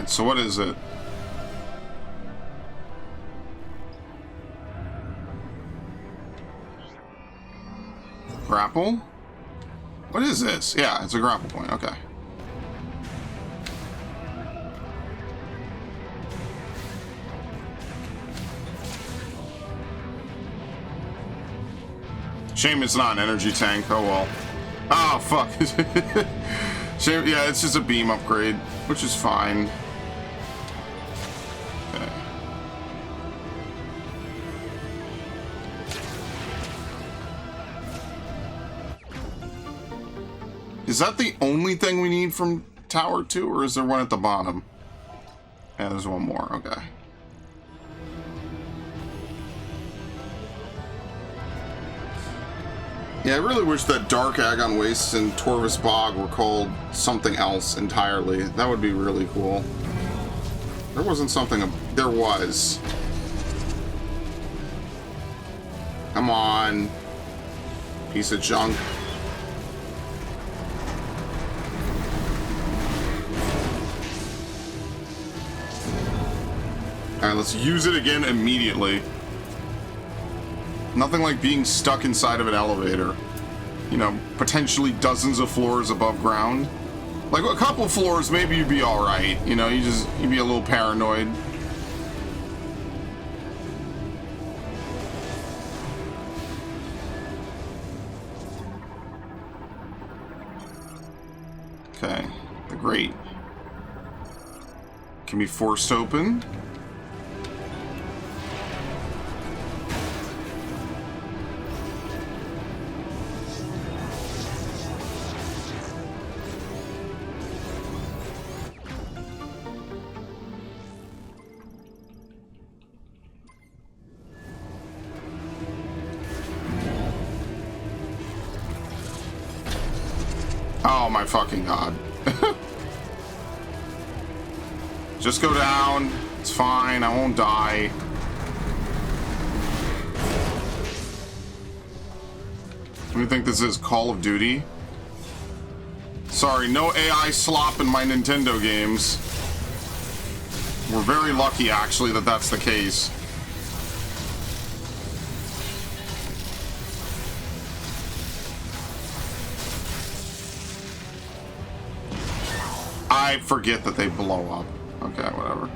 Alright, so what is it? Grapple? What is this? Yeah, it's a grapple point. Okay. Shame it's not an energy tank. Oh well. Oh, fuck. Shame, yeah, it's just a beam upgrade, which is fine. Okay. Is that the only thing we need from Tower 2, or is there one at the bottom? Yeah, there's one more. Okay. Yeah, I really wish that Dark Agon Wastes and Torvus Bog were called something else entirely. That would be really cool. There wasn't something... There was. Come on. Piece of junk. Alright, let's use it again immediately. Nothing like being stuck inside of an elevator. You know, potentially dozens of floors above ground. Like, a couple floors, maybe you'd be alright. You know, you'd be a little paranoid. Okay, the grate can be forced open. Oh my fucking god. Just go down. It's fine. I won't die. What do you think this is? Call of Duty? Sorry, no AI slop in my Nintendo games. We're very lucky, actually, that that's the case. I forget that they blow up. Okay, whatever.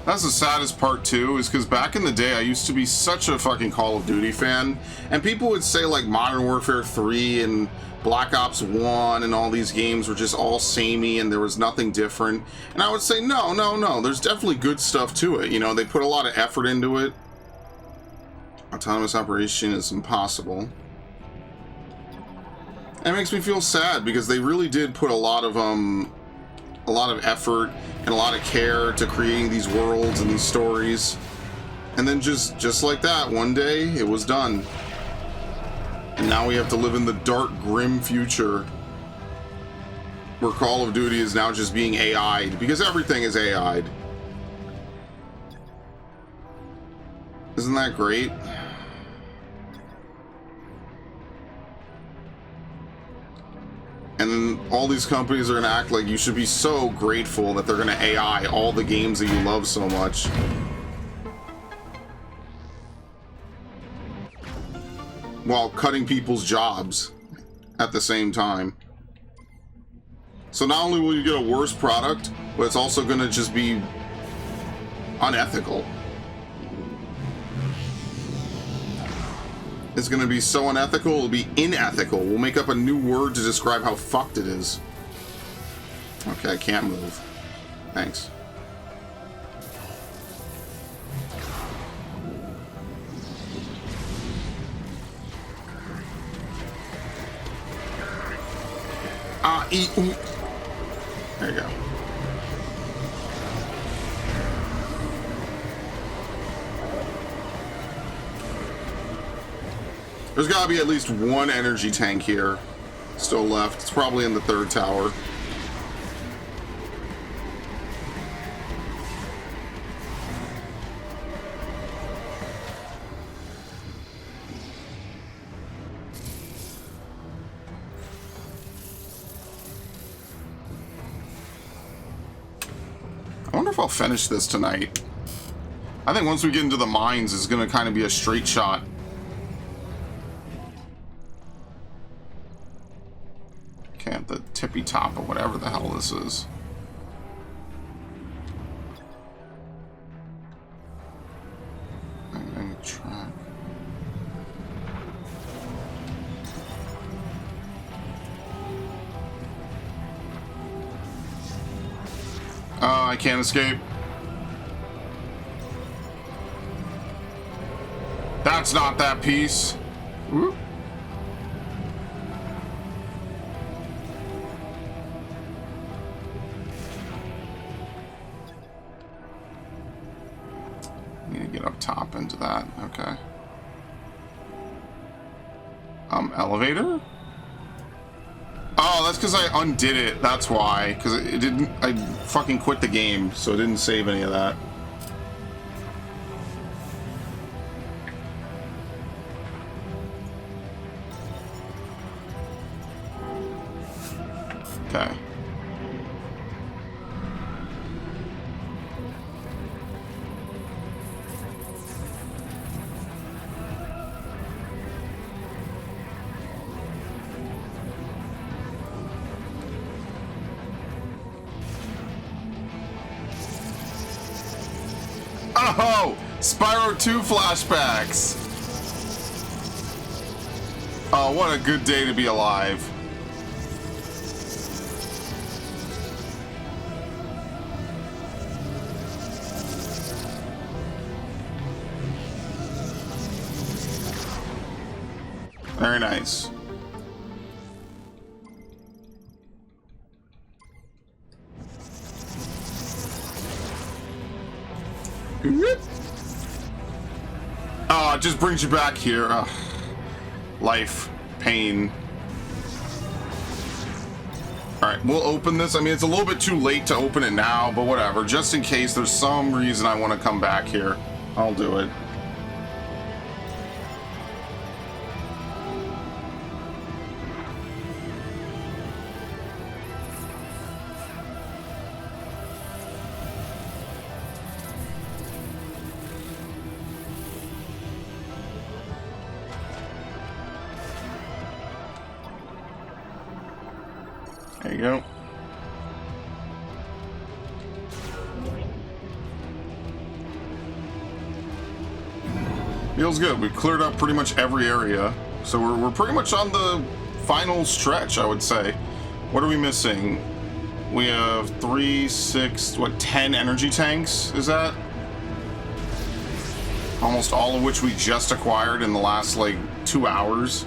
That's the saddest part, too, is because back in the day, I used to be such a fucking Call of Duty fan, and people would say, like, Modern Warfare 3 and Black Ops 1 and all these games were just all samey and there was nothing different. And I would say, no, no, no, there's definitely good stuff to it. You know, they put a lot of effort into it. Autonomous operation is impossible. And it makes me feel sad because they really did put a lot of effort and a lot of care to creating these worlds and these stories. And then just like that, one day it was done. And now we have to live in the dark, grim future where Call of Duty is now just being AI'd, because everything is AI'd. Isn't that great? And then all these companies are going to act like you should be so grateful that they're going to AI all the games that you love so much. While cutting people's jobs at the same time. So not only will you get a worse product, but it's also going to just be unethical. It's going to be so unethical, it'll be inethical. We'll make up a new word to describe how fucked it is. Okay, I can't move. Thanks. There you go. There's got to be at least one energy tank here still left. It's probably in the third tower. I wonder if I'll finish this tonight. I think once we get into the mines, it's going to kind of be a straight shot. Can't the tippy top or whatever the hell this is. Track. Oh, I can't escape. That's not that piece. Whoop. Need to get up top into that. Okay. Elevator? Oh, that's because I undid it. That's why. Because it didn't... I fucking quit the game, so it didn't save any of that. Okay. Oh! Spyro 2 flashbacks! Oh, what a good day to be alive. Very nice. Oh, it just brings you back here. Ugh. Life. Pain. Alright, we'll open this. I mean, it's a little bit too late to open it now, but whatever. Just in case there's some reason I want to come back here, I'll do it. There you go. Feels good. We've cleared up pretty much every area. So we're pretty much on the final stretch, I would say. What are we missing? We have 3, 6, 10 energy tanks, is that? Almost all of which we just acquired in the last, like, 2 hours.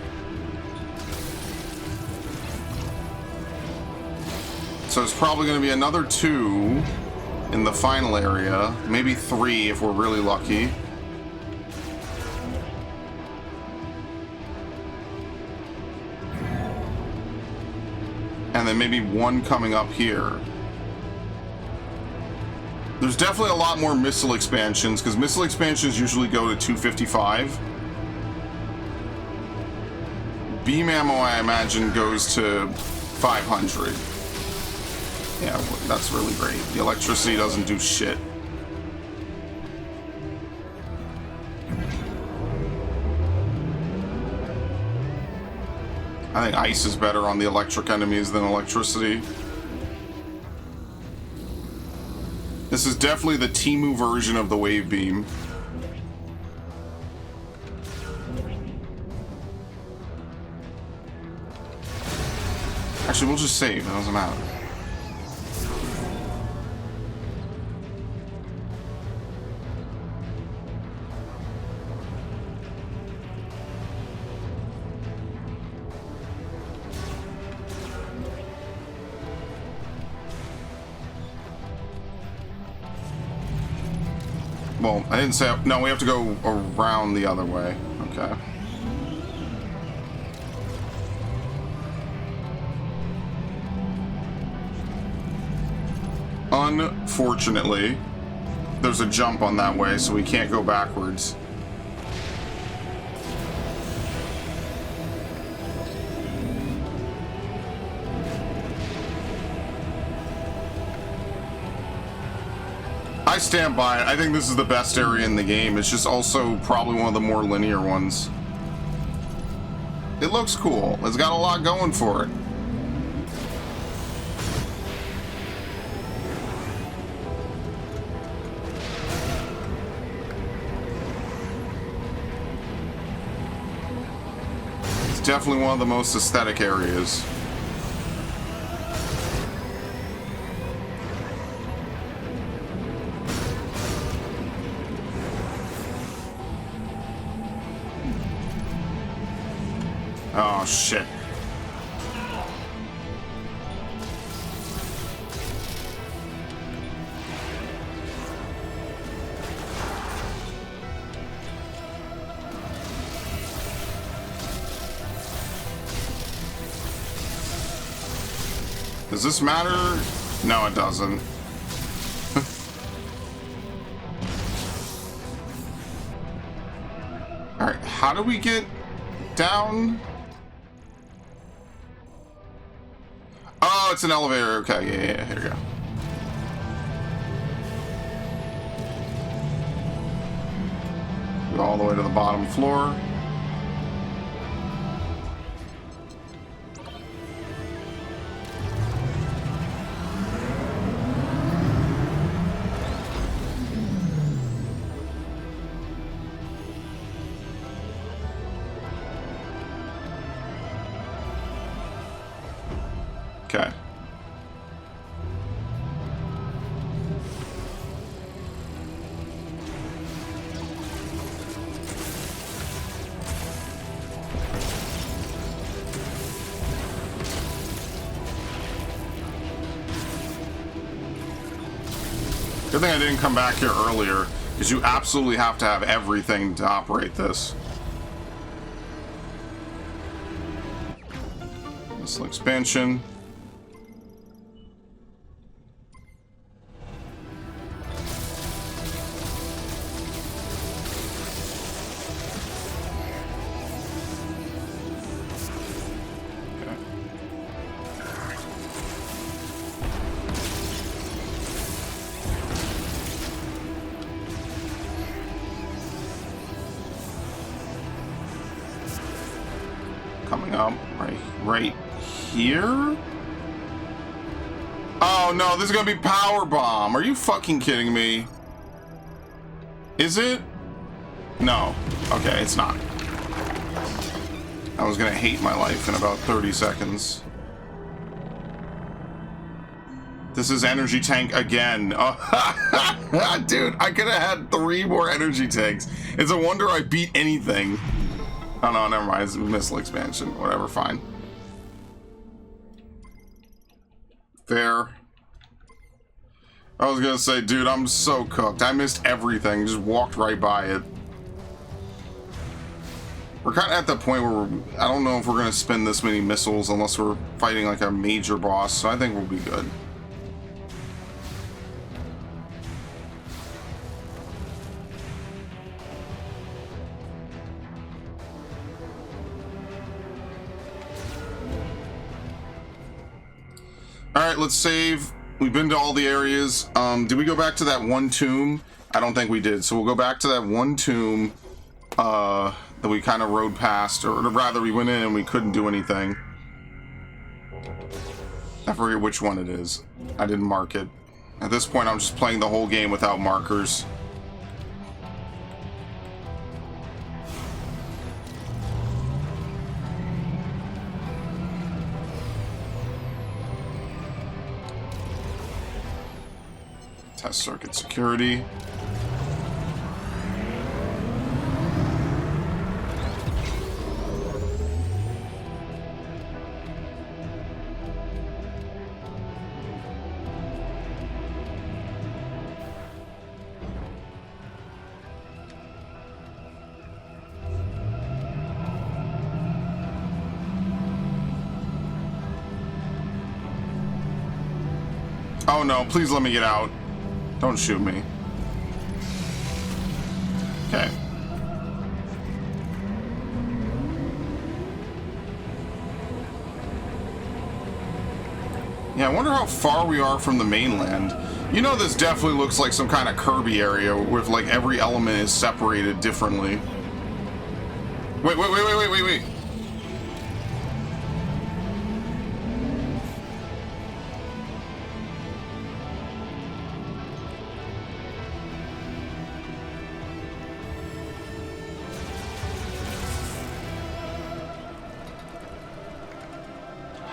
So it's probably going to be another 2 in the final area. Maybe 3 if we're really lucky. And then maybe 1 coming up here. There's definitely a lot more missile expansions, because missile expansions usually go to 255. Beam ammo, I imagine, goes to 500. Yeah, that's really great. The electricity doesn't do shit. I think ice is better on the electric enemies than electricity. This is definitely the Temu version of the wave beam. Actually, we'll just save. It doesn't matter. Well, I didn't say... No, we have to go around the other way. Okay. Unfortunately, there's a jump on that way, so we can't go backwards. I stand by it. I think this is the best area in the game. It's just also probably one of the more linear ones. It looks cool. It's got a lot going for it. It's definitely one of the most aesthetic areas. Oh, shit. Does this matter? No, it doesn't. Alright, how do we get down? Oh, it's an elevator. Okay, yeah, here we go. Go all the way to the bottom floor. Okay. Good thing I didn't come back here earlier, because you absolutely have to have everything to operate this. Missile expansion. Coming up right here. Oh no, this is gonna be power bomb. Are you fucking kidding me? Is it? No. Okay, it's not. I was gonna hate my life in about 30 seconds. This is energy tank again. Oh, dude, I could have had 3 more energy tanks. It's a wonder I beat anything. Oh no, never mind. It's a missile expansion. Whatever, fine. There. I was gonna say, dude, I'm so cooked. I missed everything. Just walked right by it. We're kind of at the point where I don't know if we're gonna spend this many missiles unless we're fighting like a major boss, so I think we'll be good. Alright, let's save. We've been to all the areas. Did we go back to that one tomb? I don't think we did. So we'll go back to that one tomb that we kind of rode past. Or rather, we went in and we couldn't do anything. I forget which one it is. I didn't mark it. At this point, I'm just playing the whole game without markers. Test circuit security. Oh no, please let me get out. Don't shoot me. Okay. Yeah, I wonder how far we are from the mainland. You know, this definitely looks like some kind of Kirby area with like every element is separated differently. Wait.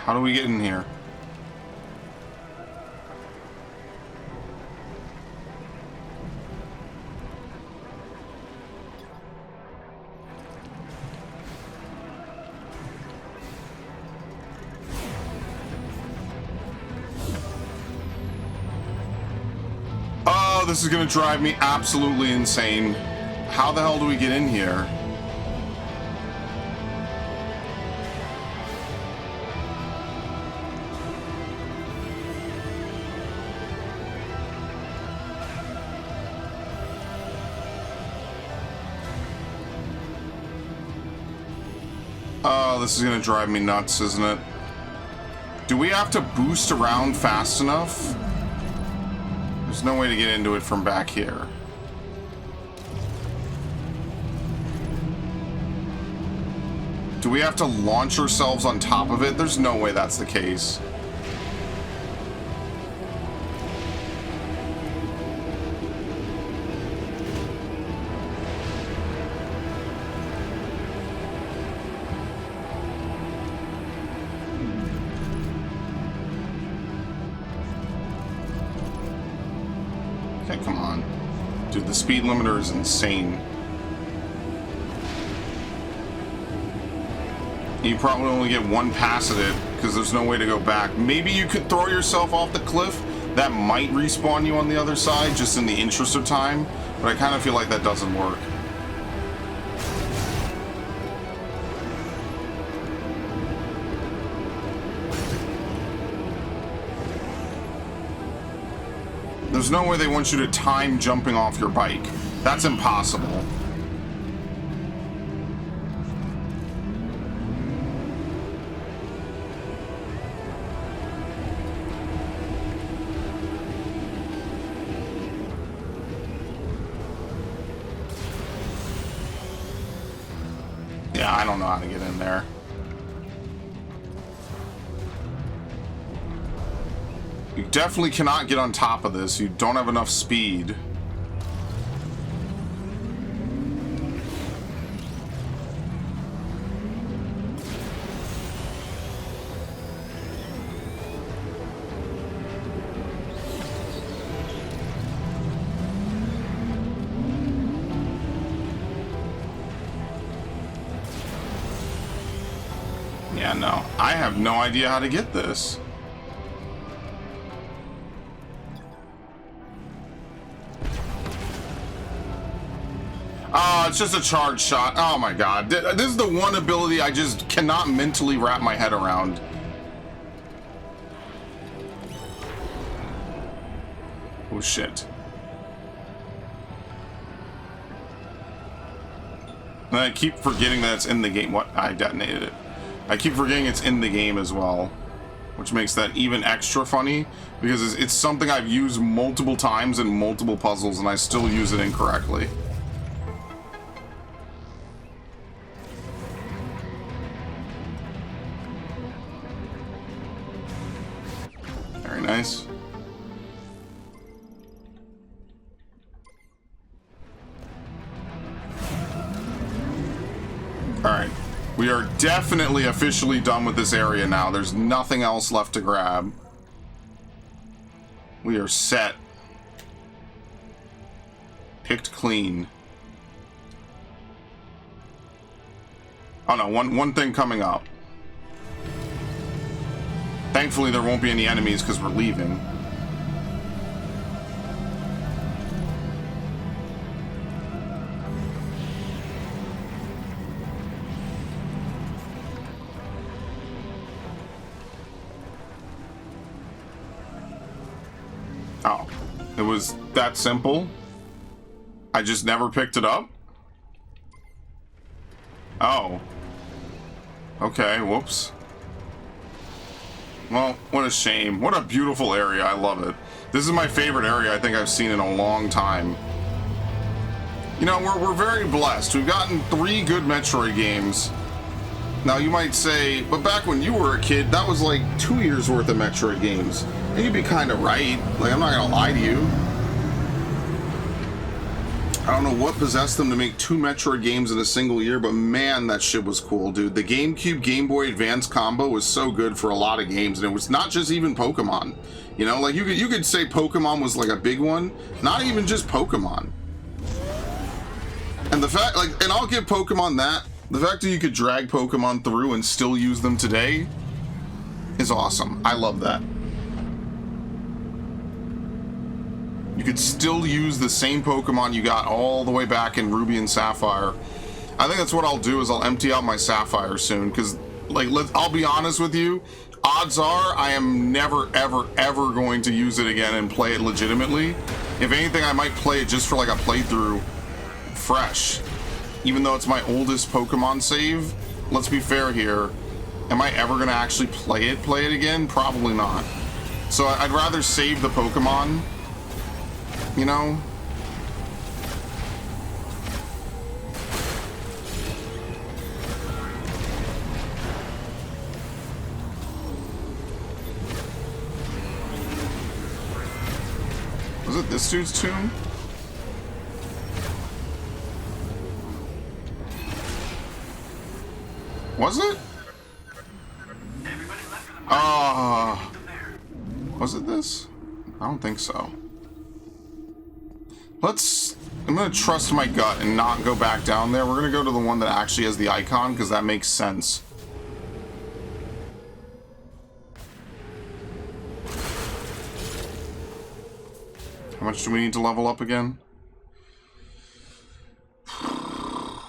How do we get in here? Oh, this is gonna drive me absolutely insane. How the hell do we get in here? Oh, this is gonna drive me nuts, isn't it? Do we have to boost around fast enough? There's no way to get into it from back here. Do we have to launch ourselves on top of it? There's no way that's the case. Okay, come on. Dude, the speed limiter is insane. You probably only get one pass at it because there's no way to go back. Maybe you could throw yourself off the cliff. That might respawn you on the other side just in the interest of time, but I kind of feel like that doesn't work. There's no way they want you to time jumping off your bike. That's impossible. Yeah, I don't know how to get in there. You definitely cannot get on top of this. You don't have enough speed. Yeah, no. I have no idea how to get this. Oh, it's just a charge shot. Oh my god. This is the one ability I just cannot mentally wrap my head around. Oh shit. And I keep forgetting that it's in the game. What? I detonated it. I keep forgetting it's in the game as well, which makes that even extra funny because it's something I've used multiple times in multiple puzzles and I still use it incorrectly. Very nice. Alright. We are definitely officially done with this area now. There's nothing else left to grab. We are set. Picked clean. Oh no, one thing coming up. Thankfully there won't be any enemies because we're leaving. Oh, it was that simple? I just never picked it up? Oh. Okay, whoops. Well, what a shame. What a beautiful area. I love it. This is my favorite area I think I've seen in a long time. You know, we're very blessed. We've gotten 3 good Metroid games. Now you might say, but back when you were a kid, that was like 2 years worth of Metroid games. And you'd be kind of right. Like, I'm not gonna lie to you. I don't know what possessed them to make 2 Metroid games in a single year, but man, that shit was cool, dude. The GameCube Game Boy Advance combo was so good for a lot of games, and it was not just even Pokemon. You know, like you could say Pokemon was like a big one, not even just Pokemon. And the fact, like, and I'll give Pokemon that. The fact that you could drag Pokemon through and still use them today is awesome. I love that. You could still use the same Pokemon you got all the way back in Ruby and Sapphire. I think that's what I'll do, is I'll empty out my Sapphire soon, because, like, I'll be honest with you, odds are I am never, ever, ever going to use it again and play it legitimately. If anything, I might play it just for, like, a playthrough fresh. Even though it's my oldest Pokemon save, let's be fair here. Am I ever going to actually play it again? Probably not. So I'd rather save the Pokemon, you know? Was it this dude's tomb? Was it? Was it this? I don't think so. I'm gonna trust my gut and not go back down there. We're gonna go to the one that actually has the icon, because that makes sense. How much do we need to level up again?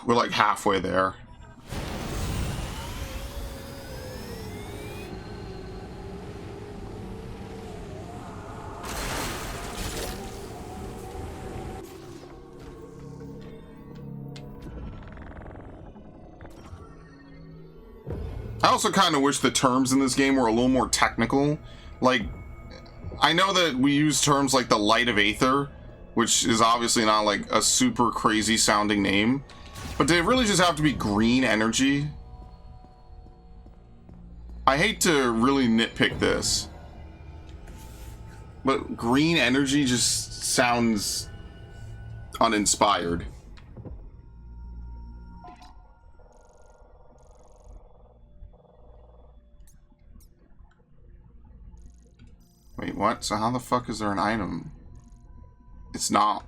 We're like halfway there. I also kind of wish the terms in this game were a little more technical. Like, I know that we use terms like the Light of Aether, which is obviously not like a super crazy sounding name, but did it really just have to be green energy? I hate to really nitpick this, but green energy just sounds uninspired. Wait, what? So how the fuck is there an item? It's not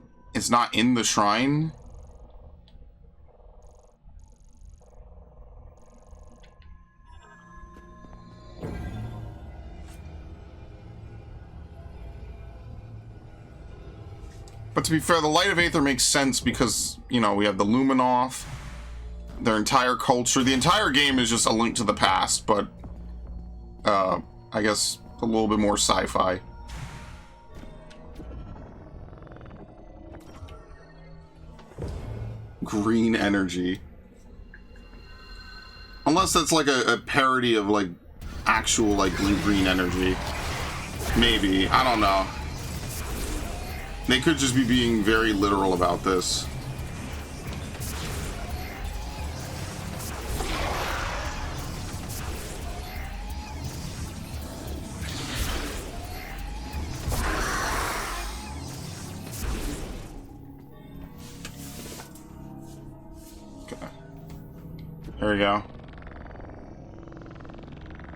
in the shrine? But to be fair, the Light of Aether makes sense because, you know, we have the Luminoth, their entire culture. The entire game is just a link to the past, but I guess a little bit more sci-fi. Green energy. Unless that's like a parody of like actual like green energy. Maybe. I don't know. They could just be being very literal about this. There we go.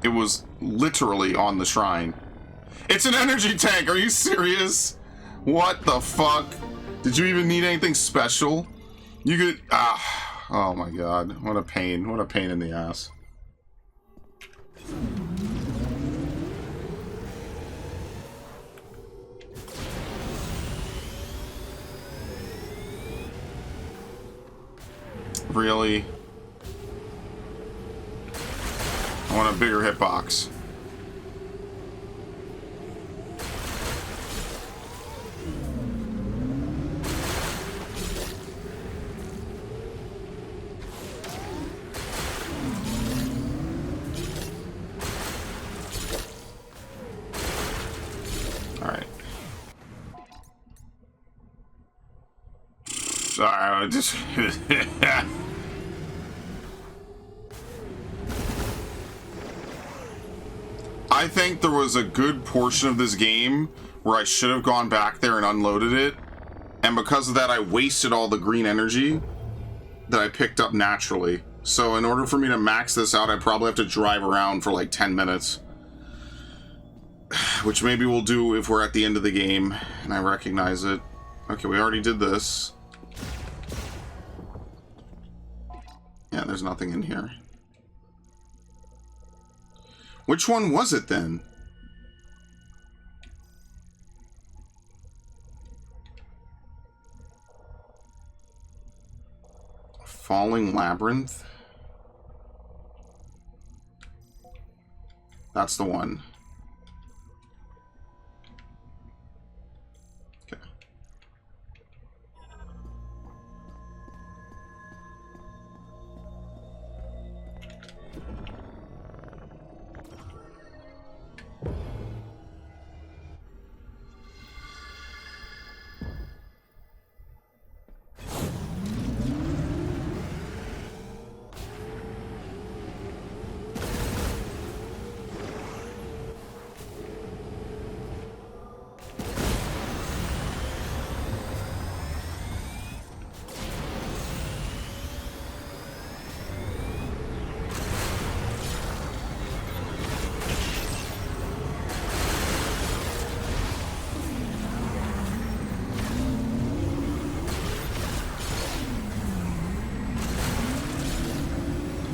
It was literally on the shrine. It's an energy tank! Are you serious? What the fuck? Did you even need anything special? You could... oh my god. What a pain. What a pain in the ass. Really? I want a bigger hitbox. Sorry, I just... I think there was a good portion of this game where I should have gone back there and unloaded it, and because of that I wasted all the green energy that I picked up naturally. So in order for me to max this out, I probably have to drive around for like 10 minutes. Which maybe we'll do if we're at the end of the game and I recognize it. Okay, we already did this. Yeah, there's nothing in here. Which one was it then? Falling Labyrinth? That's the one. Okay.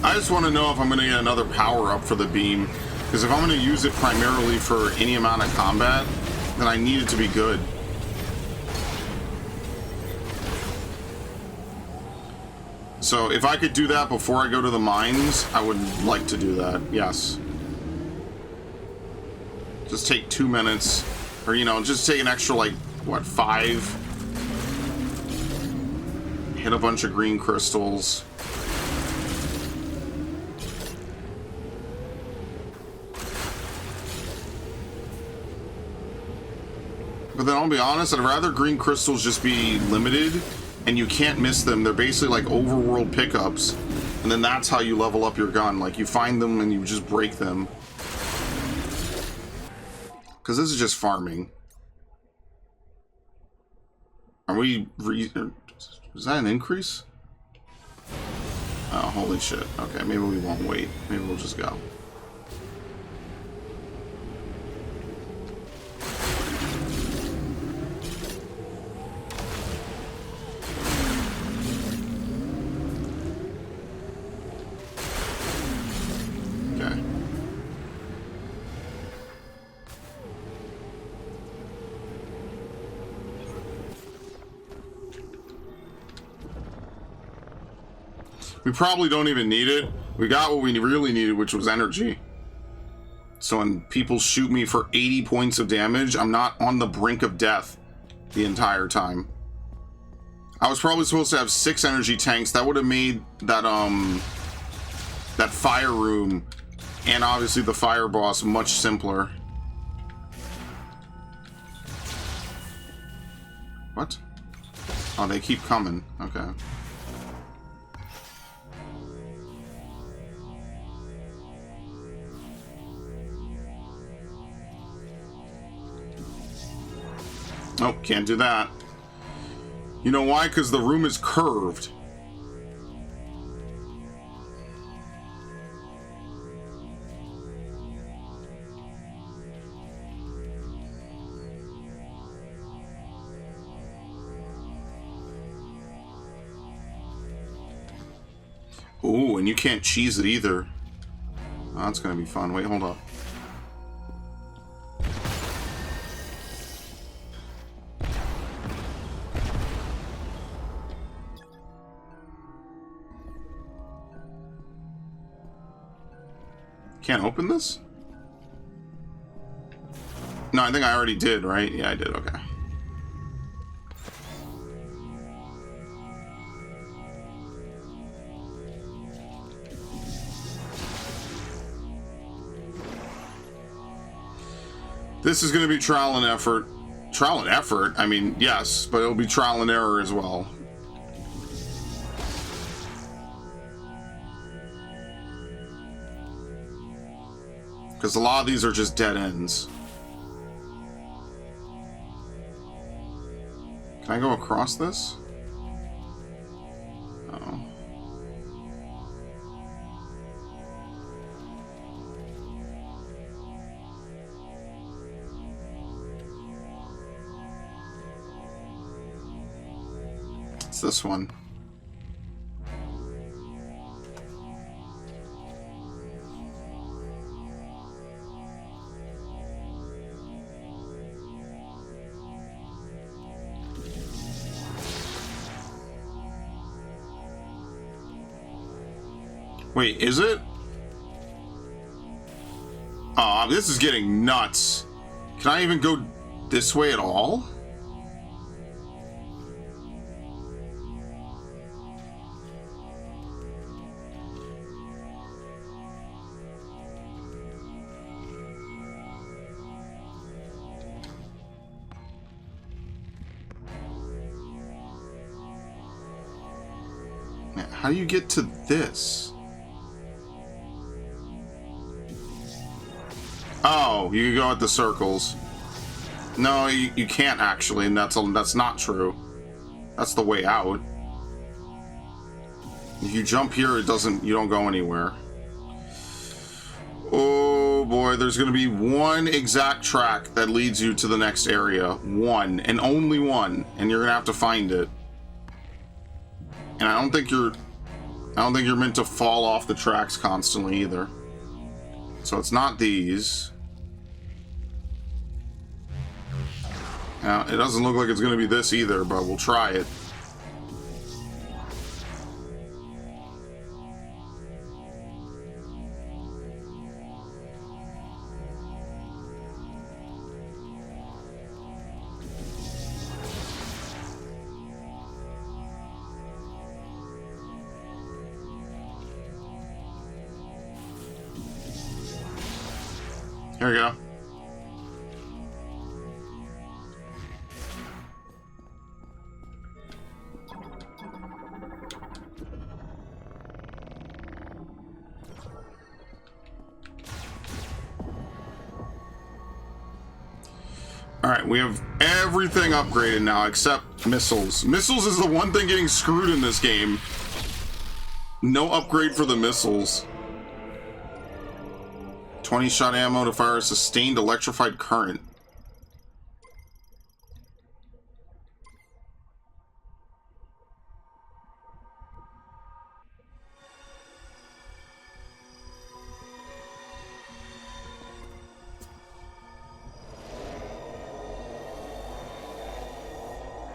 I just want to know if I'm going to get another power-up for the beam, because if I'm going to use it primarily for any amount of combat, then I need it to be good. So if I could do that before I go to the mines, I would like to do that, yes. Just take 2 minutes, or, you know, just take an extra, like, what, 5? Hit a bunch of green crystals. But then I'll be honest, I'd rather green crystals just be limited and you can't miss them. They're basically like overworld pickups, and then that's how you level up your gun. Like, you find them and you just break them. Because this is just farming. Are we... is that an increase? Oh, holy shit. Okay, maybe we won't wait. Maybe we'll just go. We probably don't even need it. We got what we really needed, which was energy. So when people shoot me for 80 points of damage, I'm not on the brink of death the entire time. I was probably supposed to have 6 energy tanks. That would have made that that fire room and obviously the fire boss much simpler. What? Oh, they keep coming. Okay. Nope, can't do that. You know why? Because the room is curved. Ooh, and you can't cheese it either. Oh, that's gonna be fun. Wait, hold up. Can't open this? No, I think I already did, right? Yeah, I did, okay. This is going to be trial and effort. Trial and effort? I mean, yes, but it'll be trial and error as well. Because a lot of these are just dead ends. Can I go across this? Oh. It's this one. Wait, is it? Oh, this is getting nuts. Can I even go this way at all? How do you get to this? Oh, you can go at the circles. No, you can't actually, and that's not true. That's the way out. If you jump here, you don't go anywhere. Oh boy, there's gonna be one exact track that leads you to the next area. One, and only one, and you're gonna have to find it. And I don't think you're meant to fall off the tracks constantly either. So it's not these. Now, it doesn't look like it's going to be this either, but we'll try it. Here we go. Alright, we have everything upgraded now except missiles. Missiles is the one thing getting screwed in this game. No upgrade for the missiles. 20 shot ammo to fire a sustained electrified current.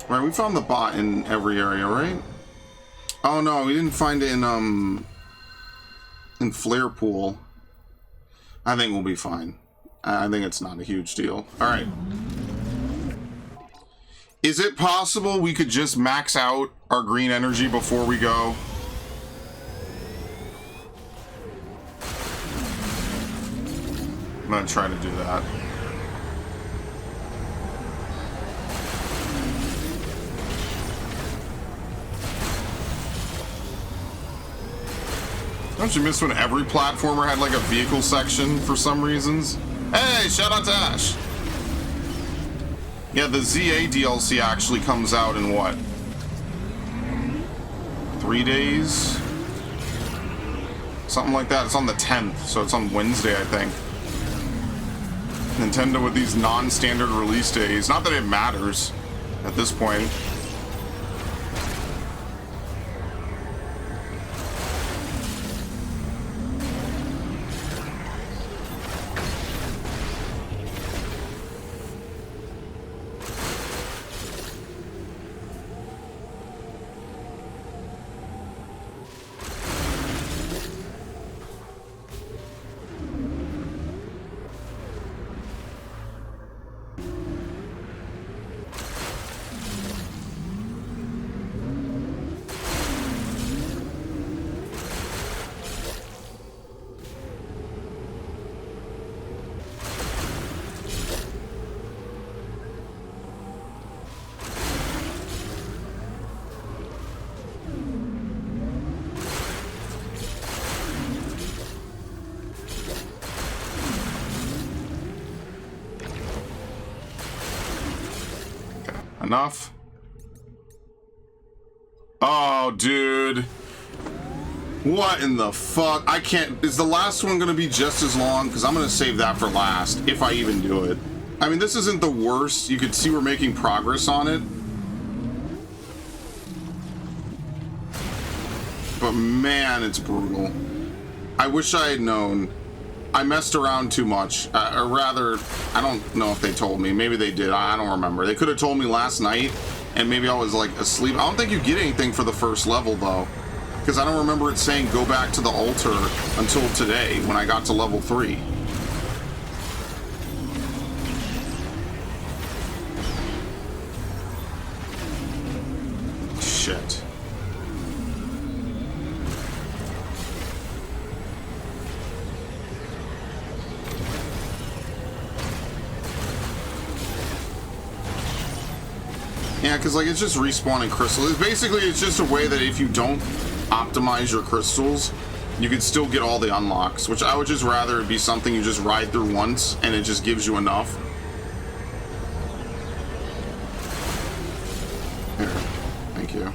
Right, we found the bot in every area, right? Oh no, we didn't find it in Flare Pool. I think we'll be fine. I think it's not a huge deal. Alright. Is it possible we could just max out our green energy before we go? I'm gonna try to do that. Don't you miss when every platformer had like a vehicle section for some reasons? Hey, shout out to Ash! Yeah, the ZA DLC actually comes out in what? 3 days? Something like that. It's on the 10th, so it's on Wednesday, I think. Nintendo with these non-standard release days. Not that it matters at this point. enough? Oh, dude. What in the fuck? I can't... Is the last one gonna be just as long? Because I'm gonna save that for last, if I even do it. I mean, this isn't the worst. You can see we're making progress on it. But man, it's brutal. I wish I had known. I messed around too much. Or rather, I don't know if they told me. Maybe they did. I don't remember. They could have told me last night, and maybe I was like asleep. I don't think you get anything for the first level though, because I don't remember it saying go back to the altar until today when I got to level 3. Shit. Yeah, because like it's just respawning crystals. It's just a way that if you don't optimize your crystals, you can still get all the unlocks, which I would just rather it be something you just ride through once and it just gives you enough. Here, thank you.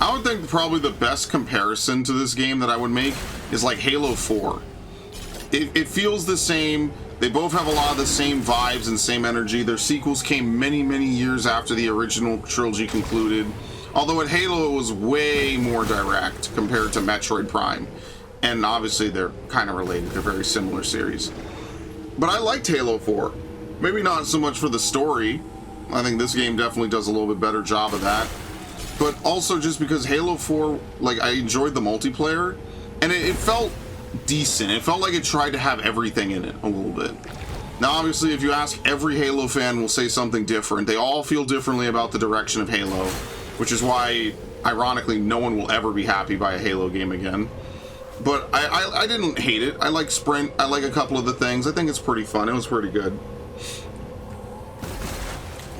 I would think probably the best comparison to this game that I would make is like Halo 4. It feels the same. They both have a lot of the same vibes and same energy. Their sequels came many, many years after the original trilogy concluded. Although at Halo it was way more direct compared to Metroid Prime. And obviously they're kind of related. They're very similar series. But I liked Halo 4. Maybe not so much for the story. I think this game definitely does a little bit better job of that. But also just because Halo 4, like, I enjoyed the multiplayer, and it felt decent. It felt like it tried to have everything in it a little bit. Now, obviously, if you ask every Halo fan, will say something different. They all feel differently about the direction of Halo, which is why, ironically, no one will ever be happy by a Halo game again. But I didn't hate it. I like Sprint. I like a couple of the things. I think it's pretty fun. It was pretty good.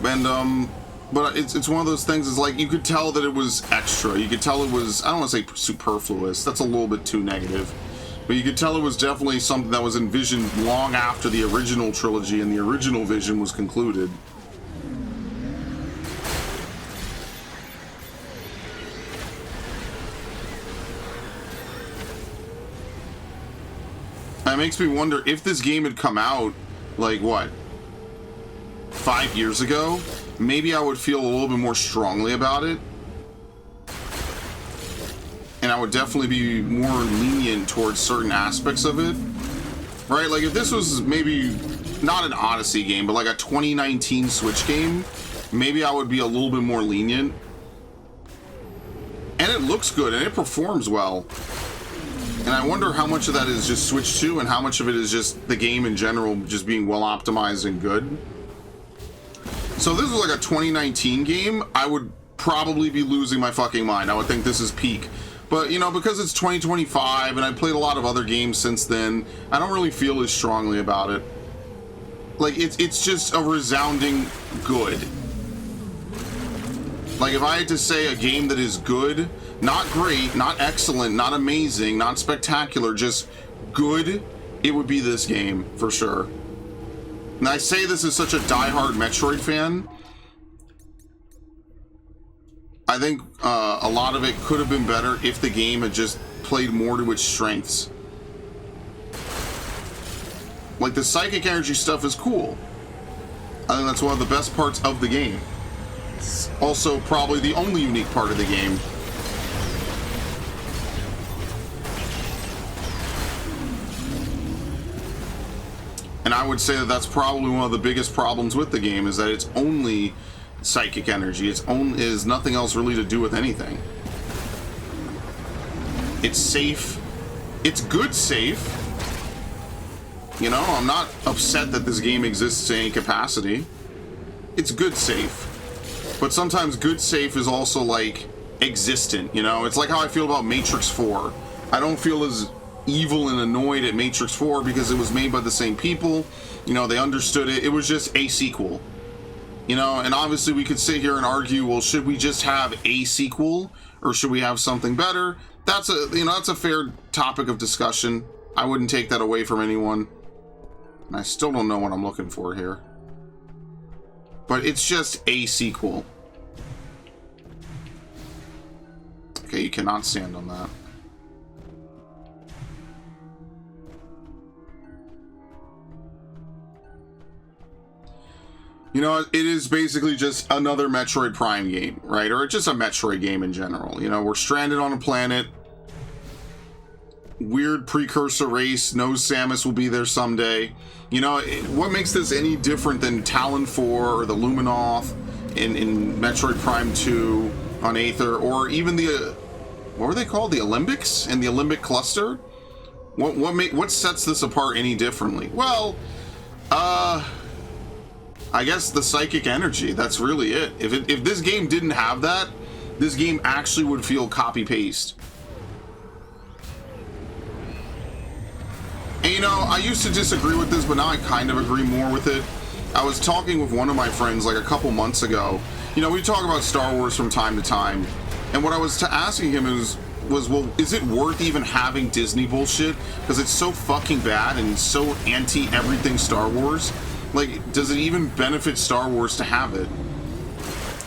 And, but it's one of those things, is like, you could tell that it was extra. You could tell it was, I don't want to say superfluous. That's a little bit too negative. But you could tell it was definitely something that was envisioned long after the original trilogy and the original vision was concluded. It makes me wonder if this game had come out, like, what, 5 years ago? Maybe I would feel a little bit more strongly about it. And I would definitely be more lenient towards certain aspects of it. Right? Like, if this was maybe not an Odyssey game, but like a 2019 Switch game, maybe I would be a little bit more lenient. And it looks good, and it performs well. And I wonder how much of that is just Switch 2, and how much of it is just the game in general just being well optimized and good. So if this was like a 2019 game, I would probably be losing my fucking mind. I would think this is peak. But, you know, because it's 2025 and I played a lot of other games since then, I don't really feel as strongly about it. Like, it's just a resounding good. Like, if I had to say a game that is good, not great, not excellent, not amazing, not spectacular, just good, it would be this game, for sure. And I say this as such a diehard Metroid fan. I think a lot of it could have been better if the game had just played more to its strengths. Like, the psychic energy stuff is cool. I think that's one of the best parts of the game. It's also probably the only unique part of the game. And I would say that that's probably one of the biggest problems with the game, is that it's only psychic energy. It's is nothing else really to do with anything. It's safe. It's good safe. You know, I'm not upset that this game exists to any capacity. It's good safe. But sometimes good safe is also, like, existent, you know? It's like how I feel about Matrix 4. I don't feel as evil and annoyed at Matrix 4 because it was made by the same people. You know, they understood it. It was just a sequel. You know, and obviously we could sit here and argue, well, should we just have a sequel or should we have something better? That's a fair topic of discussion. I wouldn't take that away from anyone. And I still don't know what I'm looking for here. But it's just a sequel. Okay, you cannot stand on that. You know, it is basically just another Metroid Prime game, right? Or just a Metroid game in general. You know, we're stranded on a planet. Weird precursor race knows Samus will be there someday. You know, what makes this any different than Talon 4 or the Luminoth in Metroid Prime 2 on Aether, or even the, what were they called? The Olympics and the Olympic Cluster? What sets this apart any differently? Well, I guess the psychic energy, that's really it. If this game didn't have that, this game actually would feel copy-paste. And you know, I used to disagree with this, but now I kind of agree more with it. I was talking with one of my friends like a couple months ago. You know, we talk about Star Wars from time to time. And what I was asking him was, well, is it worth even having Disney bullshit? Because it's so fucking bad and so anti-everything Star Wars. Like, does it even benefit Star Wars to have it?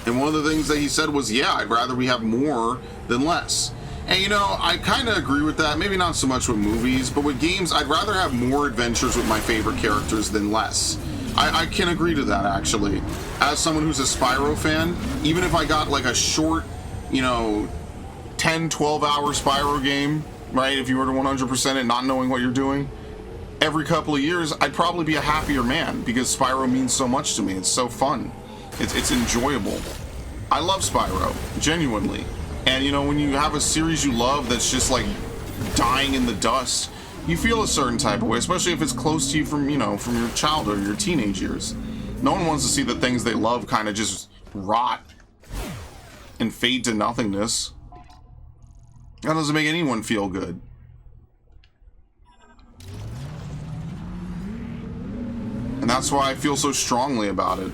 And one of the things that he said was, yeah, I'd rather we have more than less. And you know, I kind of agree with that. Maybe not so much with movies, but with games, I'd rather have more adventures with my favorite characters than less. I can agree to that, actually. As someone who's a Spyro fan, even if I got like a short, you know, 10, 12-hour Spyro game, right? If you were to 100% it, not knowing what you're doing, every couple of years, I'd probably be a happier man because Spyro means so much to me. It's so fun. It's enjoyable. I love Spyro, genuinely. And you know, when you have a series you love that's just like dying in the dust, you feel a certain type of way, especially if it's close to you from, you know, from your childhood or your teenage years. No one wants to see the things they love kind of just rot and fade to nothingness. That doesn't make anyone feel good. And that's why I feel so strongly about it.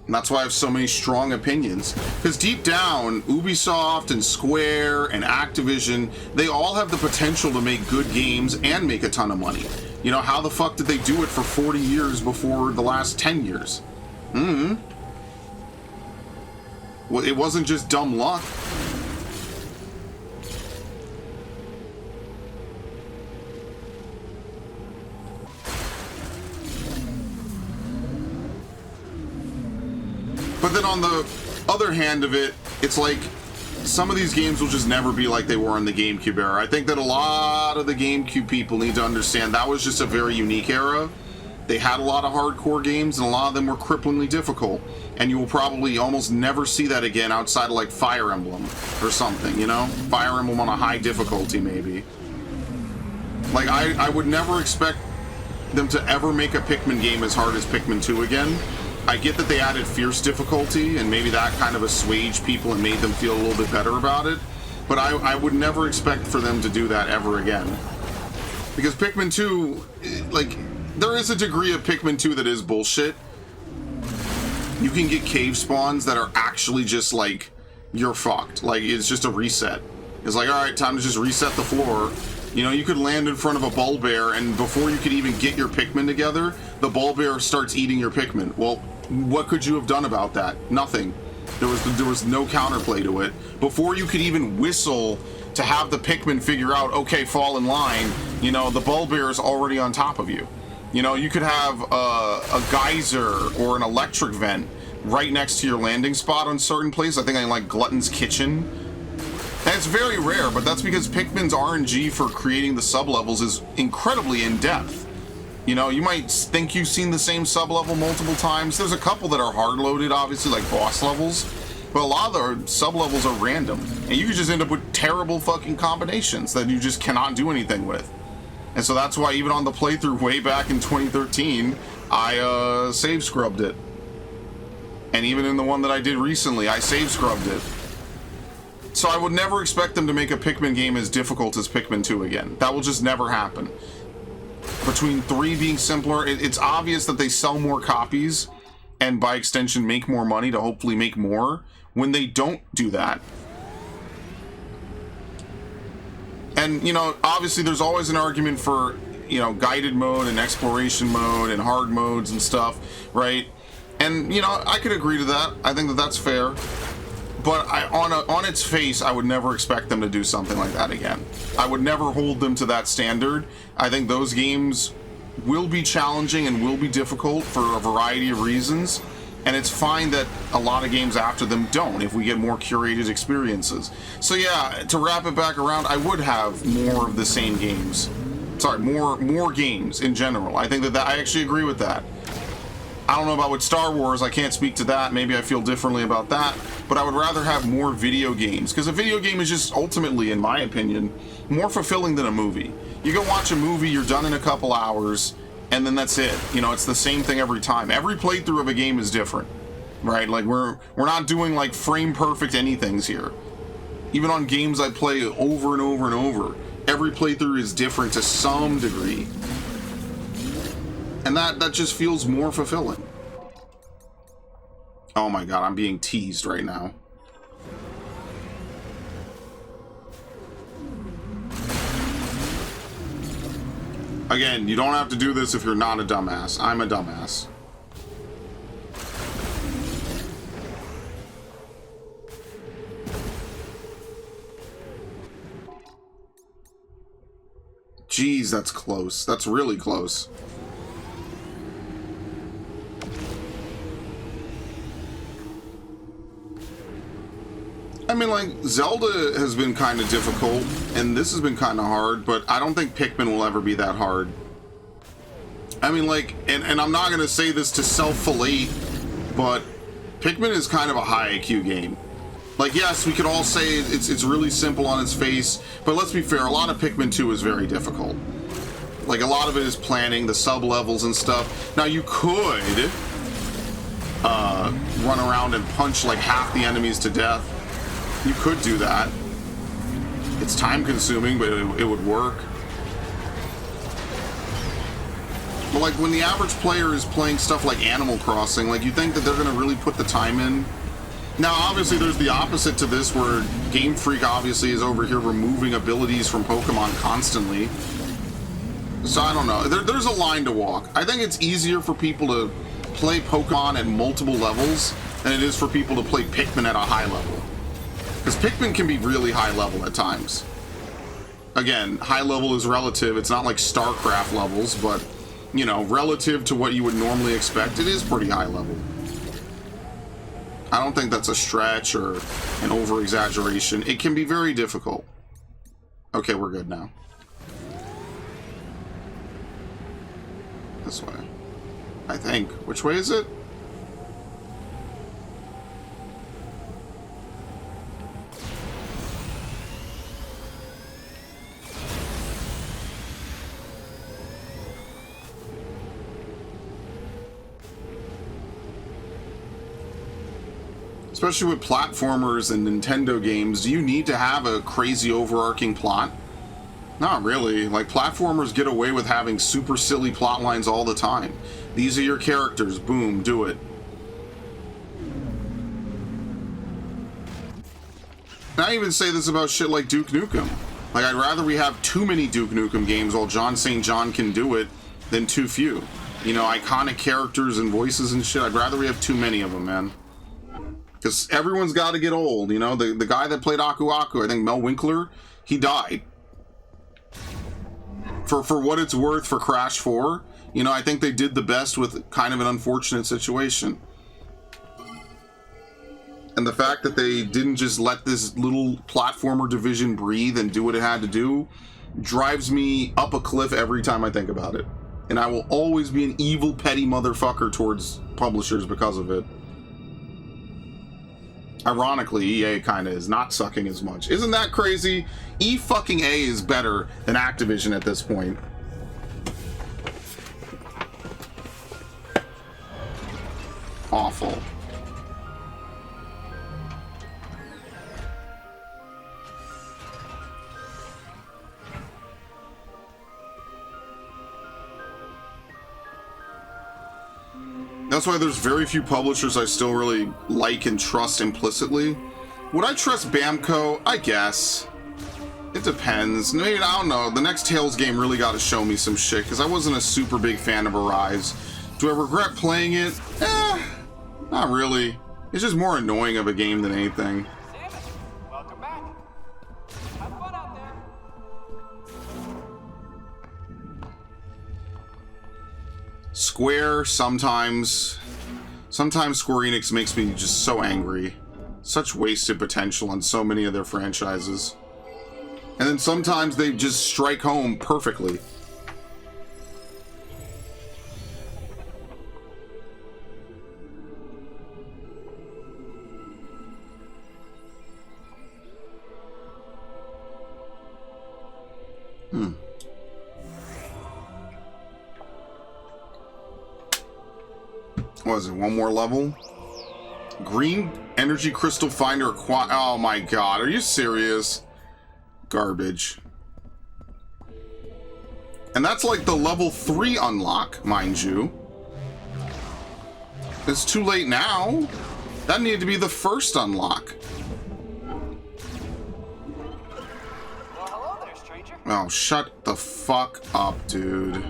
And that's why I have so many strong opinions. Because deep down, Ubisoft and Square and Activision, they all have the potential to make good games and make a ton of money. You know, how the fuck did they do it for 40 years before the last 10 years? Well, it wasn't just dumb luck. But then on the other hand of it, it's like some of these games will just never be like they were in the GameCube era. I think that a lot of the GameCube people need to understand that was just a very unique era. They had a lot of hardcore games, and a lot of them were cripplingly difficult. And you will probably almost never see that again outside of like Fire Emblem or something, you know? Fire Emblem on a high difficulty, maybe. Like, I would never expect them to ever make a Pikmin game as hard as Pikmin 2 again. I get that they added fierce difficulty, and maybe that kind of assuaged people and made them feel a little bit better about it. But I would never expect for them to do that ever again. Because Pikmin 2, like, there is a degree of Pikmin 2 that is bullshit. You can get cave spawns that are actually just like, you're fucked. Like, it's just a reset. It's like, alright, time to just reset the floor. You know, you could land in front of a Bulbear, and before you could even get your Pikmin together, the Bulbear starts eating your Pikmin. Well, what could you have done about that? Nothing. There was no counterplay to it. Before you could even whistle to have the Pikmin figure out, okay, fall in line, you know, the Bulbear is already on top of you. You know, you could have a geyser or an electric vent right next to your landing spot on certain places. I think I like Glutton's Kitchen. And it's very rare, but that's because Pikmin's RNG for creating the sub-levels is incredibly in-depth. You know, you might think you've seen the same sub-level multiple times. There's a couple that are hard-loaded, obviously, like boss levels. But a lot of the sub-levels are random. And you could just end up with terrible fucking combinations that you just cannot do anything with. And so that's why even on the playthrough way back in 2013, I save scrubbed it. And even in the one that I did recently, I save scrubbed it. So I would never expect them to make a Pikmin game as difficult as Pikmin 2 again. That will just never happen. Between 3 being simpler, it's obvious that they sell more copies and by extension make more money to hopefully make more when they don't do that. And, you know, obviously there's always an argument for, you know, guided mode and exploration mode and hard modes and stuff, right? And, you know, I could agree to that. I think that that's fair. But on its face, I would never expect them to do something like that again. I would never hold them to that standard. I think those games will be challenging and will be difficult for a variety of reasons. And it's fine that a lot of games after them don't, if we get more curated experiences. So yeah, to wrap it back around, I would have more of the same games. Sorry, more games in general. I think that I actually agree with that. I don't know about with Star Wars, I can't speak to that. Maybe I feel differently about that. But I would rather have more video games. Because a video game is just ultimately, in my opinion, more fulfilling than a movie. You go watch a movie, you're done in a couple hours, and then that's it. You know, it's the same thing every time. Every playthrough of a game is different, right? Like we're not doing like frame perfect anythings here. Even on games I play over and over and over, every playthrough is different to some degree. And that just feels more fulfilling. Oh my god, I'm being teased right now. Again, you don't have to do this if you're not a dumbass. I'm a dumbass. Jeez, that's close. That's really close. I mean, like, Zelda has been kind of difficult, and this has been kind of hard, but I don't think Pikmin will ever be that hard. I mean, like, and I'm not going to say this to self-fillet, but Pikmin is kind of a high IQ game. Like, yes, we could all say it's really simple on its face, but let's be fair, a lot of Pikmin 2 is very difficult. Like, a lot of it is planning, the sub-levels and stuff. Now, you could run around and punch, like, half the enemies to death. You could do that. It's time-consuming, but it would work. But, like, when the average player is playing stuff like Animal Crossing, like, you think that they're going to really put the time in? Now, obviously, there's the opposite to this, where Game Freak, obviously, is over here removing abilities from Pokemon constantly. So, I don't know. There's a line to walk. I think it's easier for people to play Pokemon at multiple levels than it is for people to play Pikmin at a high level. Because Pikmin can be really high level at times. Again, high level is relative. It's not like StarCraft levels, but, you know, relative to what you would normally expect, it is pretty high level. I don't think that's a stretch or an over-exaggeration. It can be very difficult. Okay, we're good now. This way. I think. Which way is it? Especially with platformers and Nintendo games, do you need to have a crazy overarching plot? Not really. Like, platformers get away with having super silly plot lines all the time. These are your characters, boom, do it. And I even say this about shit like Duke Nukem. Like, I'd rather we have too many Duke Nukem games while John St. John can do it than too few. You know, iconic characters and voices and shit, I'd rather we have too many of them, man. Because everyone's got to get old, you know? The guy that played Aku Aku, I think Mel Winkler, he died. For what it's worth for Crash 4, you know, I think they did the best with kind of an unfortunate situation. And the fact that they didn't just let this little platformer division breathe and do what it had to do drives me up a cliff every time I think about it. And I will always be an evil, petty motherfucker towards publishers because of it. Ironically, EA kind of is not sucking as much. Isn't that crazy? E-fucking-A is better than Activision at this point. Awful. That's why there's very few publishers I still really like and trust implicitly. Would I trust Bamco? I guess. It depends. Maybe, I don't know. The next Tales game really got to show me some shit, because I wasn't a super big fan of Arise. Do I regret playing it? Not really. It's just more annoying of a game than anything. Welcome back. Have fun out there. Square, sometimes Square Enix makes me just so angry. Such wasted potential on so many of their franchises. And then sometimes they just strike home perfectly. What is it? One more level? Green energy crystal finder acquired. Oh my god, are you serious? Garbage. And that's like the level 3 unlock, mind you. It's too late now. That needed to be the first unlock. Well, hello there, stranger. Oh, shut the fuck up, dude.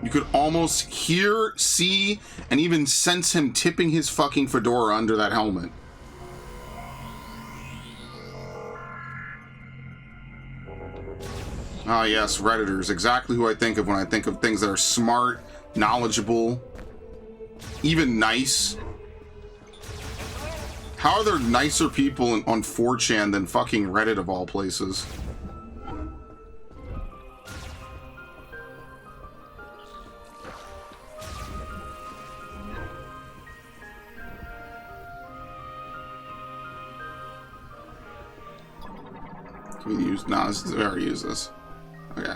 You could almost hear, see, and even sense him tipping his fucking fedora under that helmet. Ah, yes, Redditors. Exactly who I think of when I think of things that are smart, knowledgeable, even nice. How are there nicer people on 4chan than fucking Reddit of all places? Can we use... No, we already use this. Okay.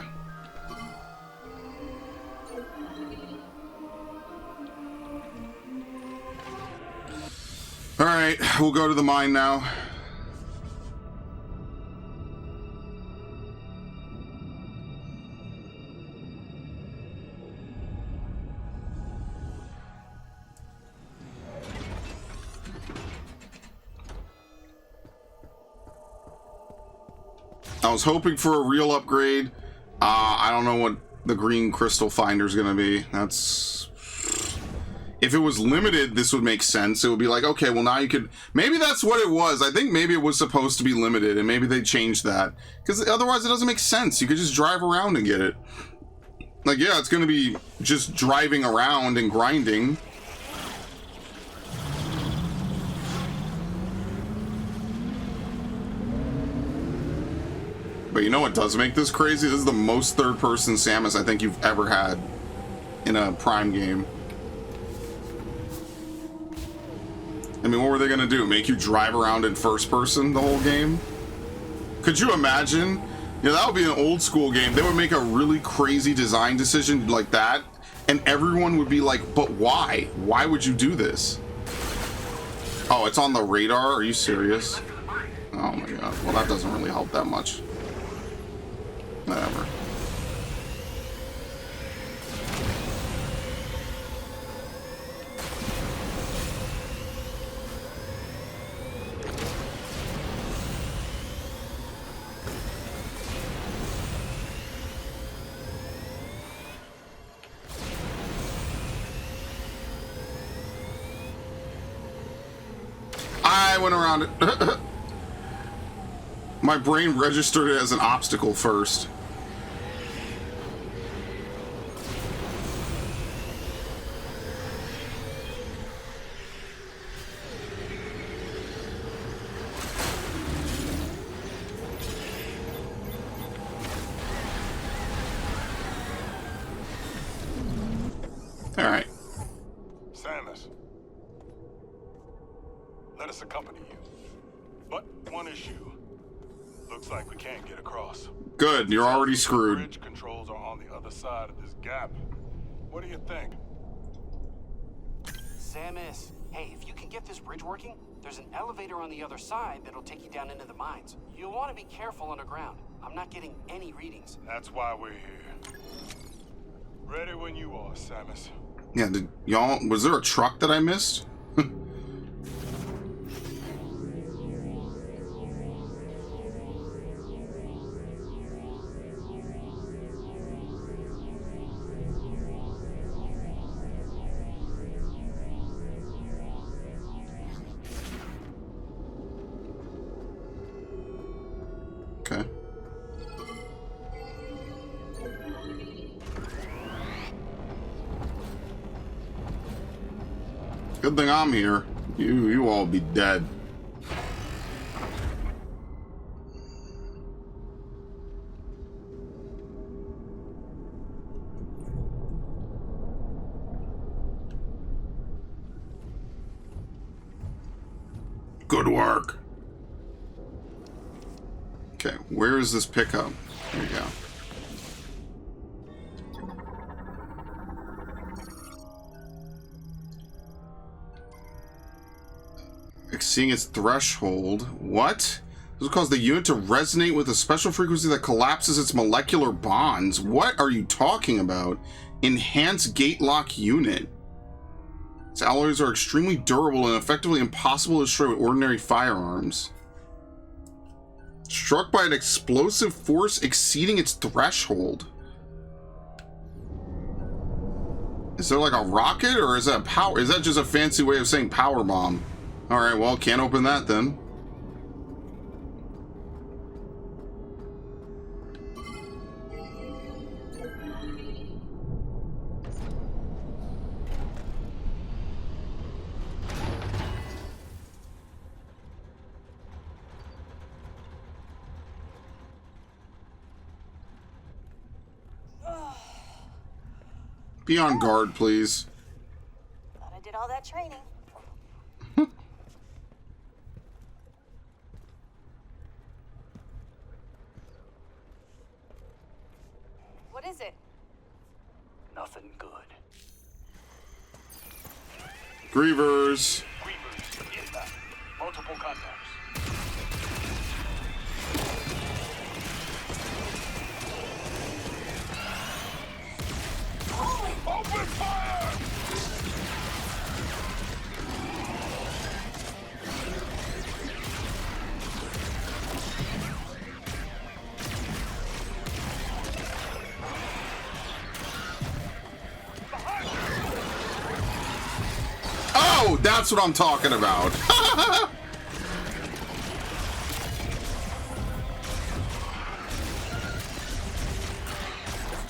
Alright, we'll go to the mine now. I was hoping for a real upgrade. I don't know what the green crystal finder is going to be. That's... If it was limited, this would make sense. It would be like, okay, well now you could... Maybe that's what it was. I think maybe it was supposed to be limited, and maybe they changed that. Because otherwise it doesn't make sense. You could just drive around and get it. Like, yeah, it's going to be just driving around and grinding. But you know what does make this crazy? This is the most third-person Samus I think you've ever had in a Prime game. I mean, what were they gonna do? Make you drive around in first person the whole game? Could you imagine? You know, that would be an old school game. They would make a really crazy design decision like that, and everyone would be like, but why? Why would you do this? Oh, it's on the radar? Are you serious? Oh my god. Well, that doesn't really help that much. Whatever. I went around it. My brain registered it as an obstacle first. All right. Samus, let us accompany you. But one issue. Looks like we can't get across. Good, you're already screwed. Bridge controls are on the other side of this gap. What do you think? Samus, hey, if you can get this bridge working, there's an elevator on the other side that'll take you down into the mines. You'll want to be careful underground. I'm not getting any readings. That's why we're here. Ready when you are, Samus. Yeah, did y'all... Was there a truck that I missed? Okay. Good thing I'm here. You all be dead. Good work. Okay, where is this pickup? There you go. Exceeding its threshold. What? This will cause the unit to resonate with a special frequency that collapses its molecular bonds. What are you talking about? Enhanced gate lock unit. Its alloys are extremely durable and effectively impossible to destroy with ordinary firearms. Struck by an explosive force exceeding its threshold. Is there like a rocket, or is that power? Is that just a fancy way of saying power bomb? All right, well, can't open that then. Be on guard, please. Thought I did all that training. What is it? Nothing good. Grievers. Grievers, inbound. Multiple contacts. Open fire! Oh, that's what I'm talking about. Too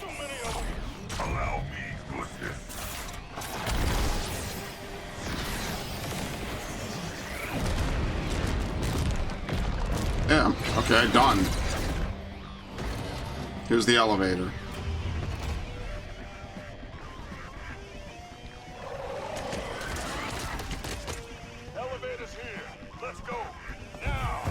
many of them. Allow me to assist. Yeah, okay, done. Here's the elevator. Elevator's here. Let's go. Now.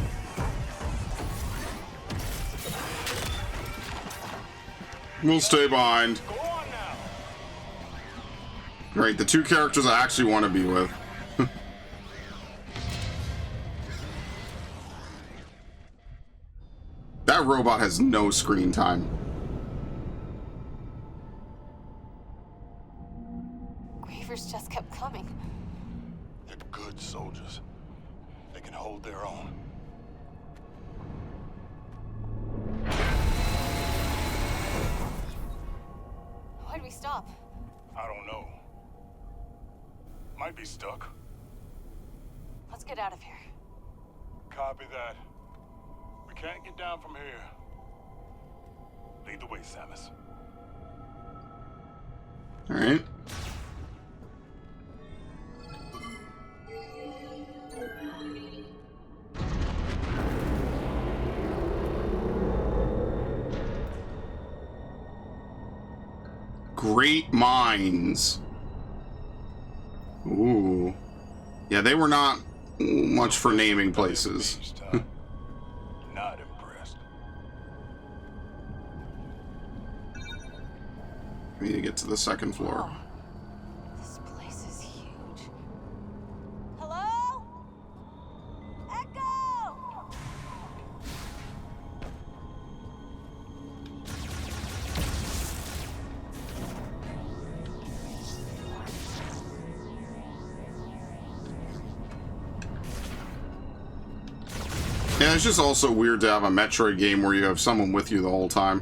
We'll stay behind. Go on now. Great, the two characters I actually want to be with. That robot has no screen time. Grievers just kept coming. They're good soldiers. They can hold their own. Why'd we stop? I don't know. Might be stuck. Let's get out of here. Copy that. We can't get down from here. Lead the way, Samus. All right. Great minds. Ooh. Yeah, they were not much for naming places. Not impressed. We need to get to the second floor. This place is huge. Hello? Echo! Yeah, it's just also weird to have a Metroid game where you have someone with you the whole time.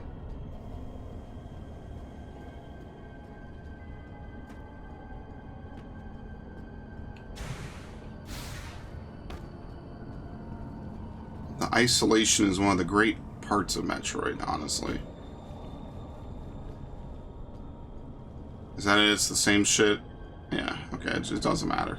The isolation is one of the great parts of Metroid, honestly. Is that it? It's the same shit? Yeah, okay, it doesn't matter.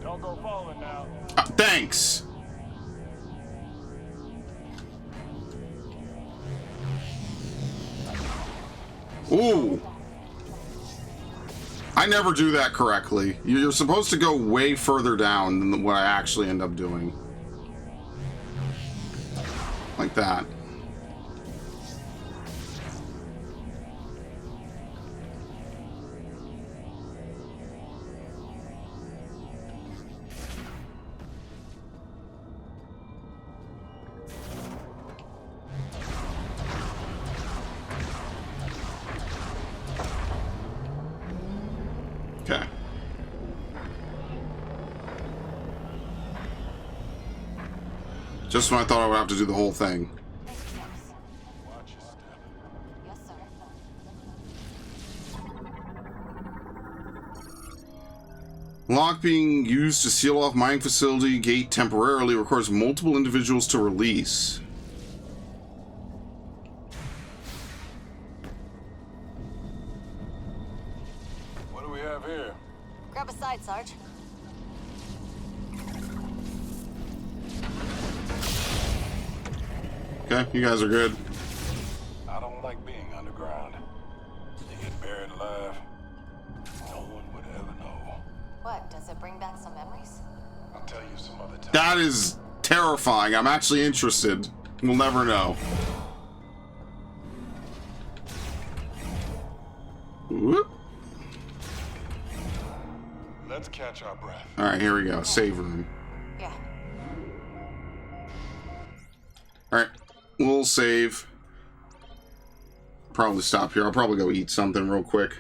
Don't go falling now. Thanks! Ooh! I never do that correctly. You're supposed to go way further down than what I actually end up doing. Like that. Okay. Just when I thought I would have to do the whole thing. Watch your step. Yes, sir. Lock being used to seal off mining facility gate temporarily requires multiple individuals to release. What do we have here? Grab a side, Sarge. Okay, you guys are good. I don't like being underground. You get buried alive. No one would ever know. What, does it bring back some memories? I'll tell you some other time. That is terrifying. I'm actually interested. We'll never know. Whoop. Let's catch our breath. Alright, here we go. Save room. Yeah. Alright, we'll save. Probably stop here. I'll probably go eat something real quick.